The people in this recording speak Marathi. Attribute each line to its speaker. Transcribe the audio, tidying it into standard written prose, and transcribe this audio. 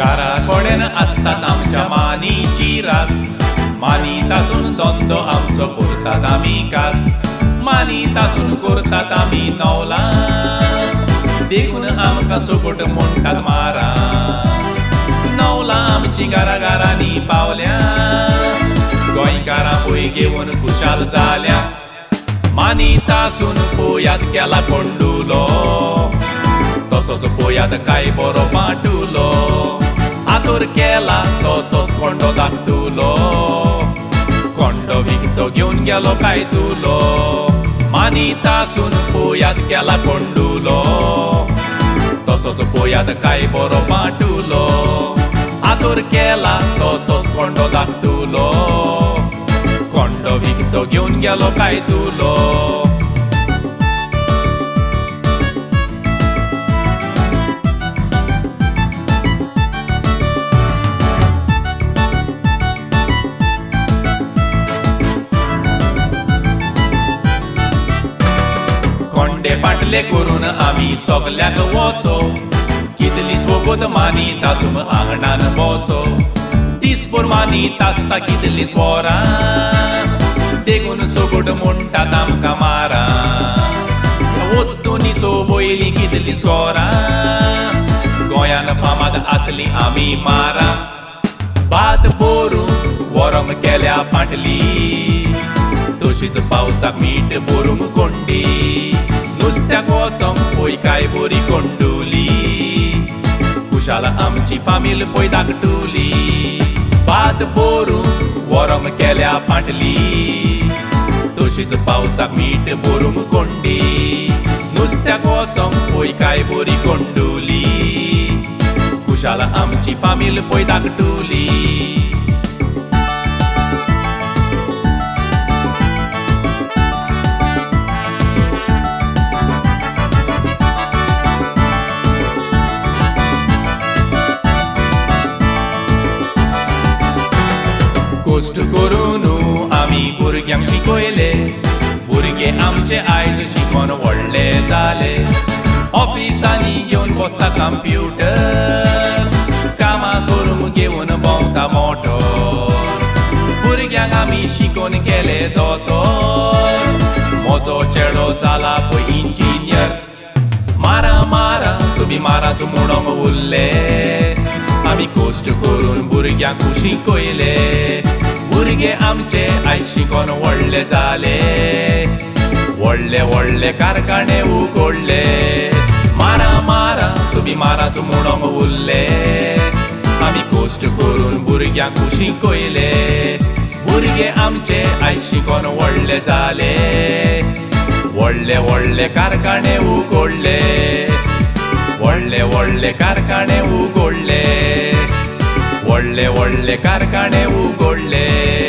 Speaker 1: घराकडेन आसतात आमच्या मानीची रास, मानीत आसून धंदो आमचो करतात आमी कास, मानीत आसून करतात आमी नवलां, देखून आमकां सोकोट म्हणटात मारा. नवलां आमची घराघरांनी पावल्या, गोंयकारां पळय घेवन खुशाल जाल्या. मानीत आसून पळयात केला कोंडुलो, तसोच पळयात काय बरो पाटुलो. आदर केला तसोच कोंडो धाकटुलो, कोंडो विकतो घेवन गेलो काय तुलो. मानीत आसून पळयात केला कोंडुलो, तसोच पळयात काय बरो पाटुलो. आदर केला तसोच कोंडो धाकटुलो, कोंडो विकतो घेवन गेलो काय तुलो. कोंडे पाटले करून आमी सगल्याक वचो, कितलीच वगत मानीत आसून आंगणान बसो. दिसभर मानीत आसता कितलीच वरां, देखून सोगोट म्हणटात आमकां मारा. वस्तूंनी सोबयली कितलीच घरां, गोंयान फामाद आसली आमी मारा. भात भरून वरम केल्या पाटली, तशीच पावसाक मीठ भरूंक कोंडी. नुस्त्याक वचोंक पळय काय बरी कोंडुली, खुशाल आमची फामील पळय धाकटुली. भात भरून वरम केल्या पाटली, तशीच पावसाक मीठ भरूंक कोंडी. नुस्त्याक वचोंक पळय काय बरी कोंडुली, खुशाल आमची फामील पळय धाकटुली. कोस्ट करून आमी भुरग्यांक शिकयले, भुरगे आमचे आयज शिकोन व्हडले जाले. ऑफिसांनी घेवन बसता कंप्युटर, कामां करूंक घेवन भोंवता मोटर. भुरग्यांक आमी शिकोन केले दोतोर, म्हजो चेडो जाला पळय इंजिनियर. मारा मारा तुमी माराच म्हणोंक उरले, आमी कोस्ट करून भुरग्यांक शिकयले. भुरगे आमचे आयज शिकोन व्हडले जाले, व्हडले व्हडले कारखाने उगडले. मारा मारा तुमी माराच म्हणोंक उरले, आमी कोस्ट करून भुरग्यांक शिकयले. भुरगे आमचे आयज शिकोन व्हडले जाले, व्हडले व्हडले कारखाने उगडले, व्हडले व्हडले कारखाने उगडले, व्हडले व्हडले कारखाने उगडले.